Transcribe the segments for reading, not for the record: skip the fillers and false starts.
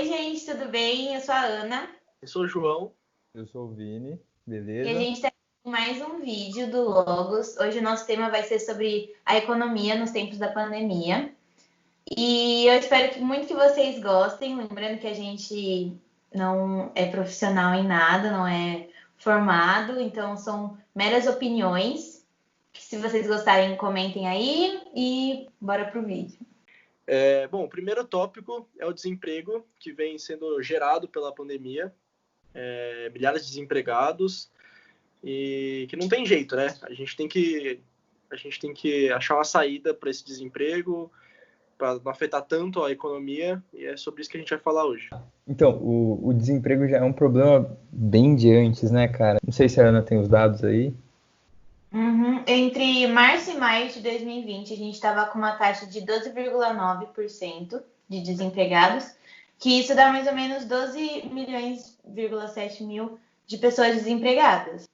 Oi, gente, tudo bem? Eu sou a Ana Eu sou o João. Eu sou o Vini, e a beleza? gente está com mais um vídeo do Logos. Hoje o nosso tema vai ser sobre a economia nos tempos da pandemia. E eu espero muito que vocês gostem. Lembrando que a gente não é profissional em nada, não é formado, então são meras opiniões. Se vocês gostarem, comentem aí e bora pro vídeo. Bom, o primeiro tópico é o desemprego, que vem sendo gerado pela pandemia. Milhares de desempregados e que não tem jeito, né? A gente tem que achar uma saída para esse desemprego, para não afetar tanto a economia, e é sobre isso que a gente vai falar hoje. Então, o desemprego já é um problema bem de antes, né, cara? Não sei se a Ana tem os dados aí. Entre março e maio de 2020, a gente estava com uma taxa de 12,9% de desempregados, que isso dá mais ou menos 12,7 milhões de pessoas desempregadas.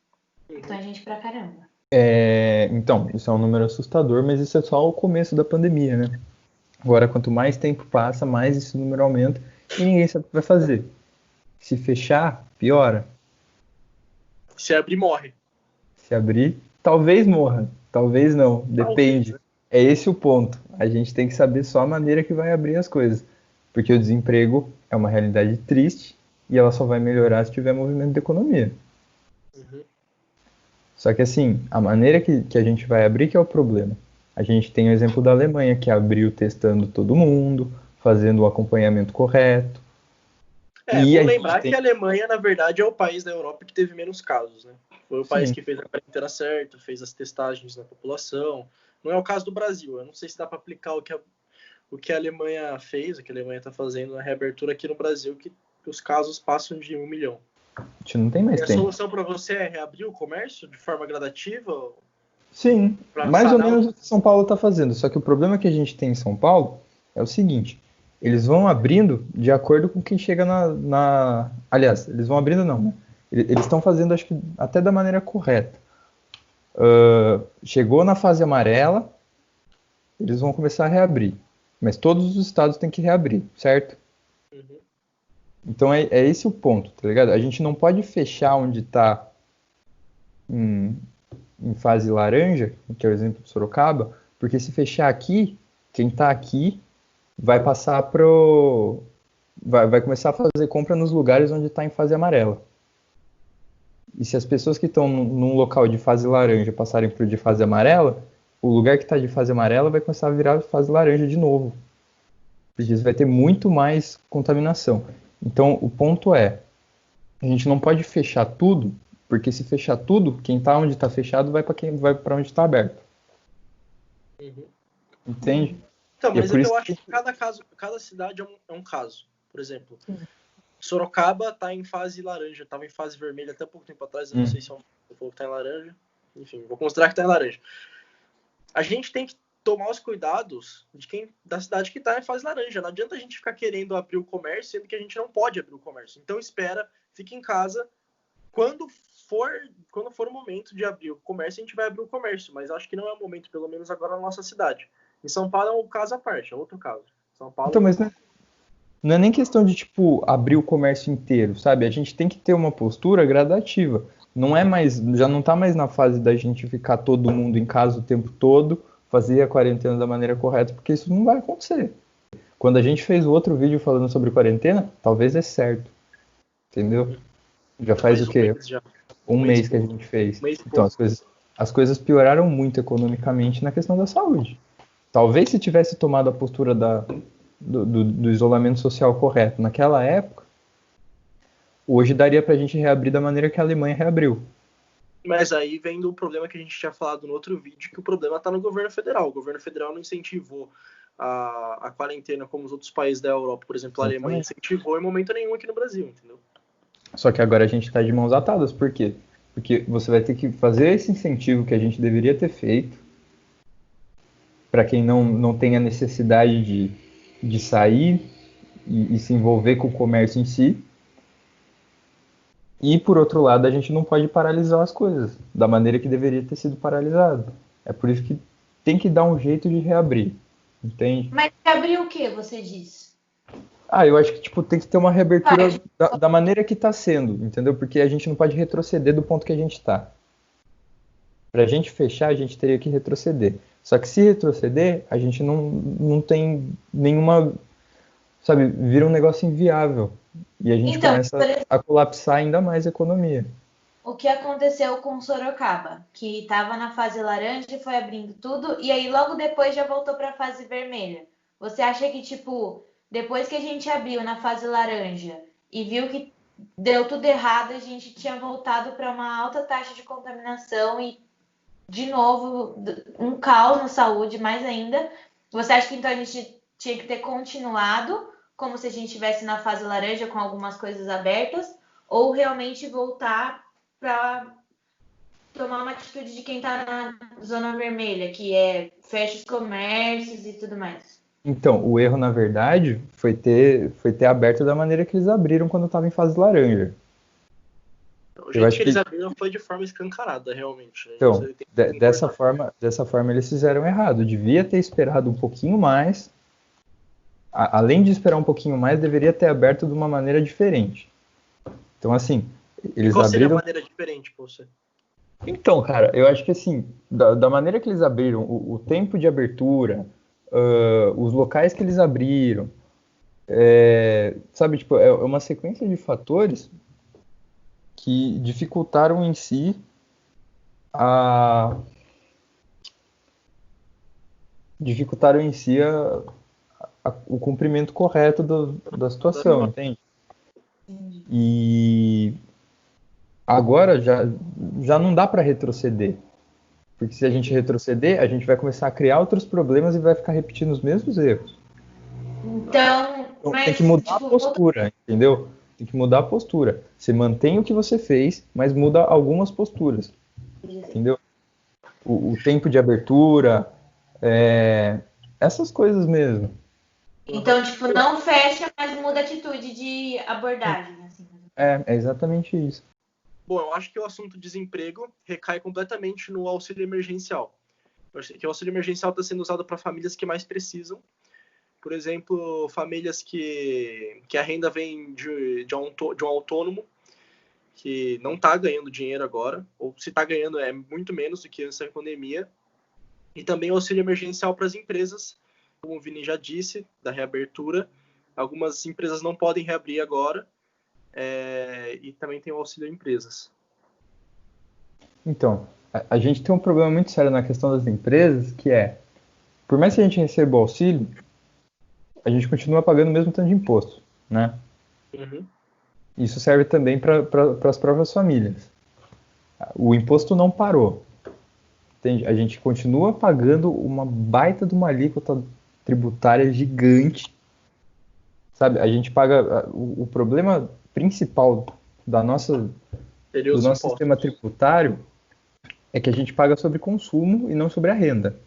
Então, a gente pra caramba. Então, isso é um número assustador, mas isso é só o começo da pandemia, né? Agora, quanto mais tempo passa, mais esse número aumenta e ninguém sabe o que vai fazer. Se fechar, piora. Se abrir, morre. Se abrir, talvez morra, talvez não, depende. É esse o ponto. A gente tem que saber só a maneira que vai abrir as coisas. Porque o desemprego é uma realidade triste e ela só vai melhorar se tiver movimento da economia. Só que assim, a maneira que a gente vai abrir que é o problema. A gente tem o exemplo da Alemanha, que abriu testando todo mundo, fazendo o acompanhamento correto. Vamos lembrar que a Alemanha, na verdade, é o país da Europa que teve menos casos, né? Foi o país que fez a quarentena certa, fez as testagens na população. Não é o caso do Brasil. Eu não sei se dá para aplicar o que a Alemanha fez, o que a Alemanha está fazendo na reabertura aqui no Brasil, que os casos passam de 1 milhão. A gente não tem mais tempo. A solução para você é reabrir o comércio de forma gradativa? Sim, mais ou menos o que São Paulo está fazendo. Só que o problema que a gente tem em São Paulo é o seguinte: eles vão abrindo de acordo com quem chega na... Aliás, eles vão abrindo não, né? Eles estão fazendo, acho que até da maneira correta. Chegou na fase amarela, eles vão começar a reabrir. Mas todos os estados têm que reabrir, certo? Então é esse o ponto, tá ligado? A gente não pode fechar onde está em fase laranja, que é o exemplo de Sorocaba, porque se fechar aqui, quem está aqui vai passar vai começar a fazer compra nos lugares onde está em fase amarela. E se as pessoas que estão num local de fase laranja passarem para o de fase amarela, o lugar que está de fase amarela vai começar a virar fase laranja de novo. Porque vai ter muito mais contaminação. Então, o ponto é, a gente não pode fechar tudo, porque se fechar tudo, quem está onde está fechado vai para onde está aberto. Entende? Então, mas eu acho que cada cidade é um caso. Por exemplo, Sorocaba está em fase laranja, estava em fase vermelha até pouco tempo atrás, eu não sei se você falou que está em laranja. Enfim, vou considerar que está em laranja. A gente tem que tomar os cuidados da cidade que está em fase laranja. Não adianta a gente ficar querendo abrir o comércio, sendo que a gente não pode abrir o comércio. Então espera, fica em casa. Quando for o momento de abrir o comércio, a gente vai abrir o comércio. Mas acho que não é o momento, pelo menos agora na nossa cidade. Em São Paulo é um caso à parte, é outro caso. São Paulo então, mas não é nem questão de, abrir o comércio inteiro, sabe? A gente tem que ter uma postura gradativa. Já não está mais na fase da gente ficar todo mundo em casa o tempo todo, fazer a quarentena da maneira correta, porque isso não vai acontecer. Quando a gente fez o outro vídeo falando sobre quarentena, talvez dê certo. Entendeu? Já faz o quê? Um mês que a gente fez. Então, as coisas pioraram muito economicamente na questão da saúde. Talvez se tivesse tomado a postura do isolamento social correto naquela época, hoje daria pra gente reabrir da maneira que a Alemanha reabriu. Mas aí vem do problema que a gente tinha falado no outro vídeo, que o problema está no governo federal. O governo federal não incentivou a quarentena como os outros países da Europa. Por exemplo, a Alemanha incentivou em momento nenhum aqui no Brasil, entendeu? Só que agora a gente está de mãos atadas. Por quê? Porque você vai ter que fazer esse incentivo que a gente deveria ter feito para quem não tem a necessidade de sair e se envolver com o comércio em si. E, por outro lado, a gente não pode paralisar as coisas da maneira que deveria ter sido paralisado. É por isso que tem que dar um jeito de reabrir, entende? Mas reabrir o que, você diz? Eu acho que tipo, tem que ter uma reabertura da maneira que está sendo, entendeu? Porque a gente não pode retroceder do ponto que a gente está. Para a gente fechar, a gente teria que retroceder. Só que se retroceder, a gente não tem nenhuma, sabe, vira um negócio inviável. E a gente começa a colapsar ainda mais a economia. O que aconteceu com Sorocaba, que estava na fase laranja e foi abrindo tudo, e aí logo depois já voltou para a fase vermelha. Você acha que, tipo, depois que a gente abriu na fase laranja e viu que deu tudo errado, a gente tinha voltado para uma alta taxa de contaminação e, de novo, um caos na saúde, mais ainda. Você acha que então a gente tinha que ter continuado como se a gente estivesse na fase laranja com algumas coisas abertas, ou realmente voltar para tomar uma atitude de quem está na zona vermelha, que é fecha os comércios e tudo mais? Então, o erro, na verdade, foi ter aberto da maneira que eles abriram quando estava em fase laranja. O jeito que eles abriram foi de forma escancarada, realmente. Então, dessa forma eles fizeram errado. Devia ter esperado um pouquinho mais. Além de esperar um pouquinho mais, deveria ter aberto de uma maneira diferente. Então, assim, eles qual abriram... seria a maneira diferente, por você? Então, cara, eu acho que assim, da maneira que eles abriram, o tempo de abertura, os locais que eles abriram, sabe, tipo, é uma sequência de fatores que dificultaram em si o cumprimento correto da situação, entende? E agora já não dá para retroceder. Porque se a gente retroceder, a gente vai começar a criar outros problemas e vai ficar repetindo os mesmos erros. Então tem que mudar a postura, entendeu? Tem que mudar a postura. Você mantém o que você fez, mas muda algumas posturas. Entendeu? O tempo de abertura, essas coisas mesmo. Então, tipo, não fecha, mas muda a atitude de abordagem. Assim. É exatamente isso. Bom, eu acho que o assunto desemprego recai completamente no auxílio emergencial. Eu acho que o auxílio emergencial está sendo usado para famílias que mais precisam. Por exemplo, famílias que a renda vem de um autônomo que não está ganhando dinheiro agora, ou se está ganhando é muito menos do que antes da pandemia. E também o auxílio emergencial para as empresas, como o Vini já disse, da reabertura. Algumas empresas não podem reabrir agora, e também tem o auxílio a empresas. Então, a gente tem um problema muito sério na questão das empresas, que por mais que a gente receba o auxílio, a gente continua pagando o mesmo tanto de imposto, né? Uhum. Isso serve também para as próprias famílias. O imposto não parou. Entende? A gente continua pagando uma baita de uma alíquota tributária gigante. Sabe? A gente paga... O problema principal do nosso sistema tributário é que a gente paga sobre consumo e não sobre a renda.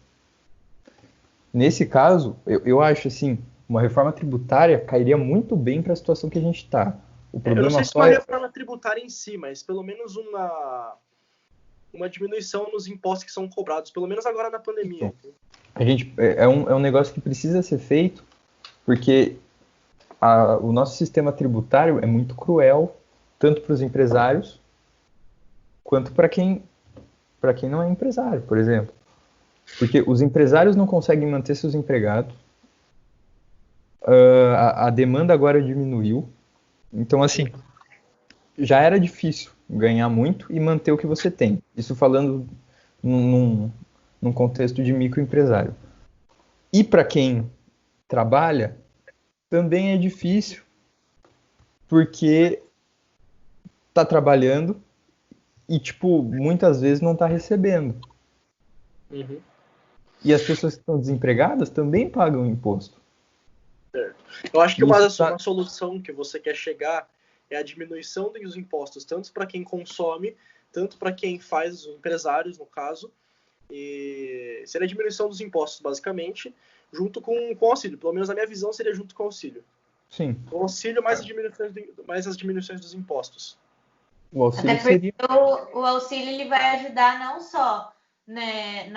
Nesse caso, eu acho assim, uma reforma tributária cairia muito bem para a situação que a gente está. O problema eu não sei se uma reforma tributária em si, mas pelo menos uma diminuição nos impostos que são cobrados, pelo menos agora na pandemia. Então, a gente, é um negócio que precisa ser feito, porque o nosso sistema tributário é muito cruel, tanto para os empresários, quanto para quem não é empresário, por exemplo. Porque os empresários não conseguem manter seus empregados, a demanda agora diminuiu, então assim, já era difícil ganhar muito e manter o que você tem. Isso falando num contexto de microempresário. E para quem trabalha, também é difícil, porque está trabalhando e, tipo, muitas vezes não está recebendo. Uhum. E as pessoas que estão desempregadas também pagam imposto. Eu acho que uma solução que você quer chegar é a diminuição dos impostos, tanto para quem consome, tanto para quem faz, os empresários, no caso. E seria a diminuição dos impostos, basicamente, junto com o auxílio. Pelo menos na minha visão, seria junto com o auxílio. Sim. O auxílio mais as diminuições dos impostos. O auxílio até porque o auxílio ele vai ajudar não só né,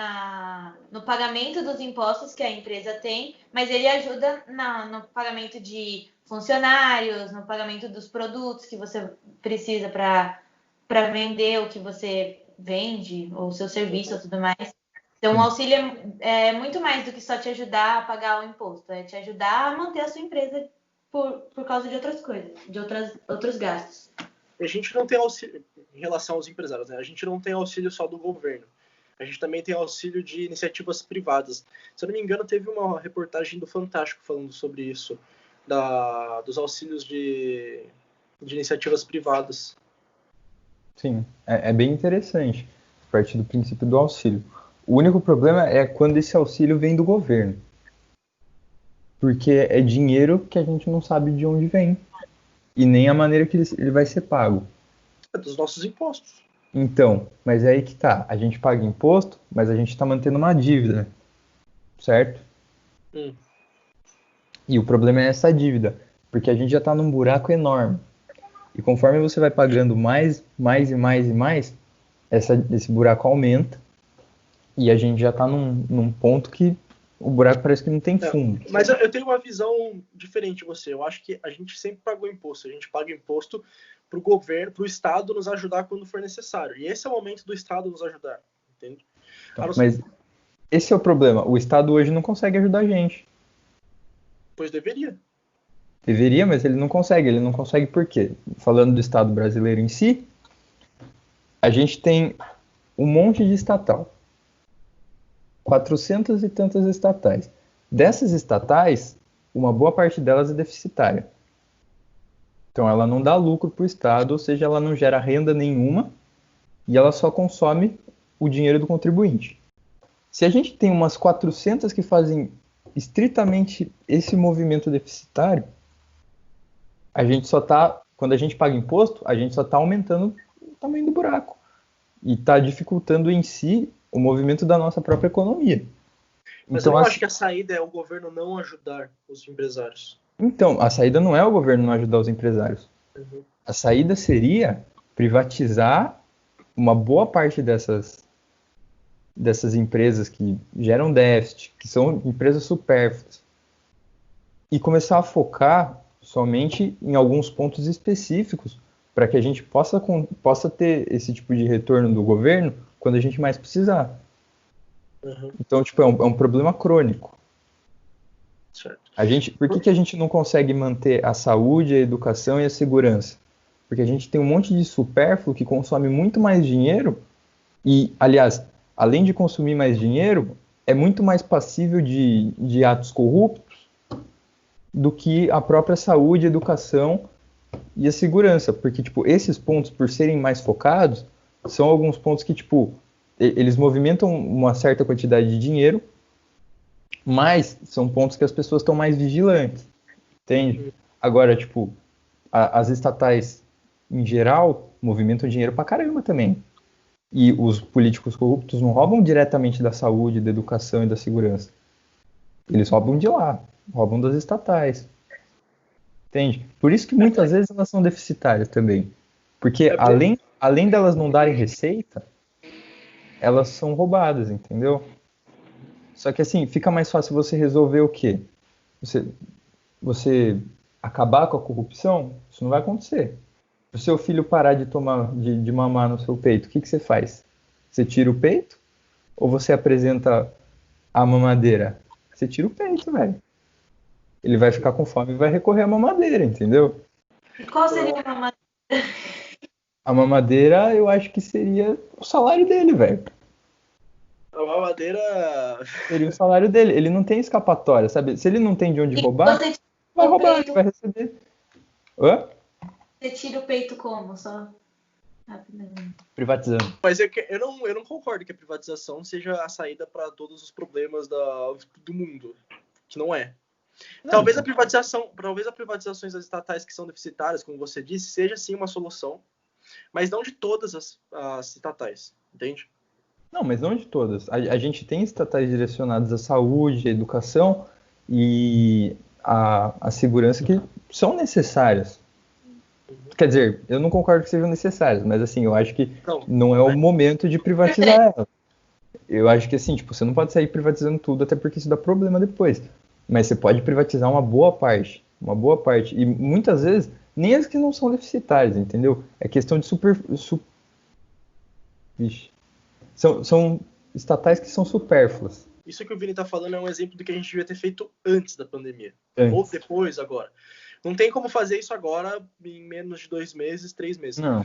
no pagamento dos impostos que a empresa tem, mas ele ajuda no pagamento de funcionários, no pagamento dos produtos que você precisa para vender o que você vende, ou o seu serviço, ou tudo mais. Então, o auxílio é muito mais do que só te ajudar a pagar o imposto, é te ajudar a manter a sua empresa por causa de outras coisas, de outros gastos. A gente não tem auxílio, em relação aos empresários, né? A gente não tem auxílio só do governo. A gente também tem auxílio de iniciativas privadas. Se eu não me engano, teve uma reportagem do Fantástico falando sobre isso, dos auxílios de iniciativas privadas. Sim, é bem interessante, a partir do princípio do auxílio. O único problema é quando esse auxílio vem do governo. Porque é dinheiro que a gente não sabe de onde vem. E nem a maneira que ele vai ser pago. É dos nossos impostos. Então, mas é aí que tá. A gente paga imposto, mas a gente está mantendo uma dívida. Certo? E o problema é essa dívida. Porque a gente já está num buraco enorme. E conforme você vai pagando mais e mais, esse buraco aumenta. E a gente já está num ponto que o buraco parece que não tem fundo. Mas eu tenho uma visão diferente de você. Eu acho que a gente sempre pagou imposto. A gente paga imposto para o governo, para o Estado nos ajudar quando for necessário. E esse é o momento do Estado nos ajudar. Entende? Então, mas esse é o problema. O Estado hoje não consegue ajudar a gente. Pois deveria. Deveria, mas ele não consegue. Ele não consegue por quê? Falando do Estado brasileiro em si, a gente tem um monte de estatal. 400 e tantas estatais. Dessas estatais, uma boa parte delas é deficitária. Então ela não dá lucro para o Estado, ou seja, ela não gera renda nenhuma e ela só consome o dinheiro do contribuinte. Se a gente tem umas 400 que fazem estritamente esse movimento deficitário, a gente só está, quando a gente paga imposto, a gente só está aumentando o tamanho do buraco e está dificultando em si o movimento da nossa própria economia. Mas então, eu não acho que a saída é o governo não ajudar os empresários. Então, a saída não é o governo não ajudar os empresários. A saída seria privatizar uma boa parte dessas empresas que geram déficit, que são empresas supérfluas, e começar a focar somente em alguns pontos específicos para que a gente possa ter esse tipo de retorno do governo quando a gente mais precisar. Então, tipo, é um problema crônico. Certo. Por que a gente não consegue manter a saúde, a educação e a segurança? Porque a gente tem um monte de supérfluo que consome muito mais dinheiro e, aliás, além de consumir mais dinheiro, é muito mais passível de atos corruptos do que a própria saúde, a educação e a segurança. Porque, tipo, esses pontos, por serem mais focados, são alguns pontos que, tipo, eles movimentam uma certa quantidade de dinheiro, mas são pontos que as pessoas estão mais vigilantes, entende? Agora, tipo, as estatais, em geral, movimentam dinheiro pra caramba também. E os políticos corruptos não roubam diretamente da saúde, da educação e da segurança. Eles roubam de lá, roubam das estatais. Entende? Por isso que muitas vezes elas são deficitárias também. Porque além delas não darem receita, elas são roubadas, entendeu? Só que assim, fica mais fácil você resolver o quê? Você acabar com a corrupção? Isso não vai acontecer. Se o seu filho parar de mamar no seu peito, o que você faz? Você tira o peito? Ou você apresenta a mamadeira? Você tira o peito, velho. Ele vai ficar com fome e vai recorrer à mamadeira, entendeu? E qual seria a mamadeira? A mamadeira, eu acho que seria o salário dele, velho. A mamadeira seria o salário dele. Ele não tem escapatória, sabe? Se ele não tem de onde roubar, vai roubar, ele vai receber. Hã? Você tira o peito como? Só rapidamente. Privatizando. Mas eu não concordo que a privatização seja a saída para todos os problemas do mundo. Que não é. Não, talvez as privatizações das estatais que são deficitárias, como você disse, seja sim uma solução, mas não de todas as estatais, entende? Não, mas não de todas. A gente tem estatais direcionadas à saúde, à educação e à segurança que são necessárias. Quer dizer, eu não concordo que sejam necessárias, mas assim, eu acho que não é o momento de privatizar elas. eu acho que assim, tipo, você não pode sair privatizando tudo, até porque isso dá problema depois. Mas você pode privatizar uma boa parte. Uma boa parte. E muitas vezes, nem as que não são deficitárias, entendeu? É questão de Vixe. São estatais que são supérfluas. Isso que o Vini tá falando é um exemplo do que a gente devia ter feito antes da pandemia. Antes. Ou depois, agora. Não tem como fazer isso agora em menos de 2 meses, 3 meses. Não.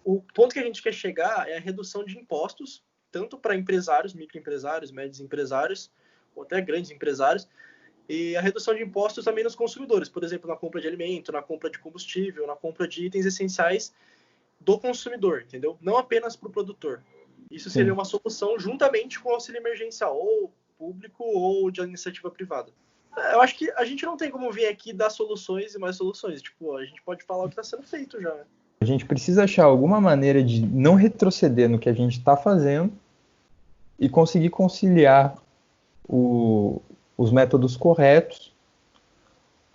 O ponto que a gente quer chegar é a redução de impostos, tanto para empresários, microempresários, médios empresários, ou até grandes empresários, e a redução de impostos também nos consumidores, por exemplo, na compra de alimento, na compra de combustível, na compra de itens essenciais do consumidor, entendeu? Não apenas para o produtor. Isso seria uma solução juntamente com o auxílio emergencial, ou público ou de iniciativa privada. Eu acho que a gente não tem como vir aqui dar soluções e mais soluções. Tipo, a gente pode falar o que está sendo feito já. A gente precisa achar alguma maneira de não retroceder no que a gente está fazendo e conseguir conciliar os métodos corretos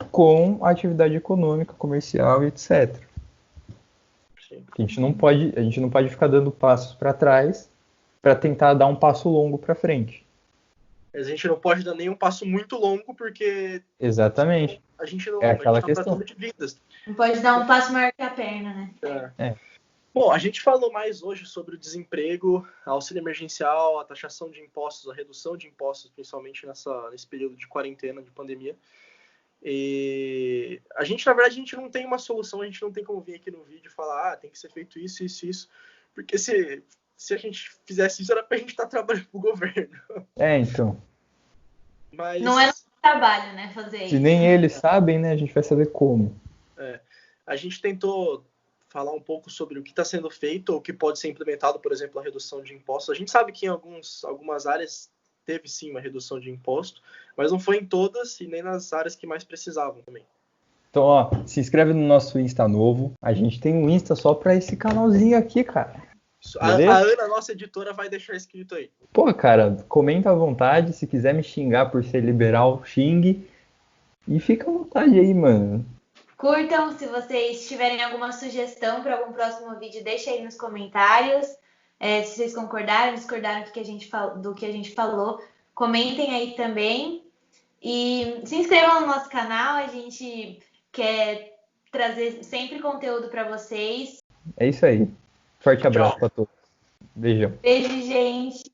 com a atividade econômica, comercial e etc. Sim. A gente não pode ficar dando passos para trás para tentar dar um passo longo para frente. A gente não pode dar nenhum passo muito longo porque exatamente. A gente não é aquela tá questão tratando de vidas. Não pode dar um passo maior que a perna, né? É. Bom, a gente falou mais hoje sobre o desemprego, auxílio emergencial, a taxação de impostos, a redução de impostos, principalmente nesse período de quarentena, de pandemia. E a gente, na verdade, a gente não tem uma solução, a gente não tem como vir aqui no vídeo e falar, tem que ser feito isso, isso, isso. Porque se a gente fizesse isso, era pra gente estar trabalhando pro governo. Então. Mas... Não é nosso trabalho, né, fazer isso. Se nem eles sabem, né, a gente vai saber como. A gente tentou falar um pouco sobre o que está sendo feito ou o que pode ser implementado, por exemplo, a redução de impostos. A gente sabe que em algumas áreas teve sim uma redução de imposto, mas não foi em todas e nem nas áreas que mais precisavam também. Então, ó, se inscreve no nosso Insta novo. A gente tem um Insta só para esse canalzinho aqui, cara. A Ana, nossa editora, vai deixar escrito aí. Pô, cara, comenta à vontade. Se quiser me xingar por ser liberal, xingue. E fica à vontade aí, mano. Curtam, se vocês tiverem alguma sugestão para algum próximo vídeo, deixa aí nos comentários. Se vocês concordaram, discordaram do que a gente falou, comentem aí também. E se inscrevam no nosso canal, a gente quer trazer sempre conteúdo para vocês. É isso aí. Forte abraço para todos. Beijão. Beijo, gente.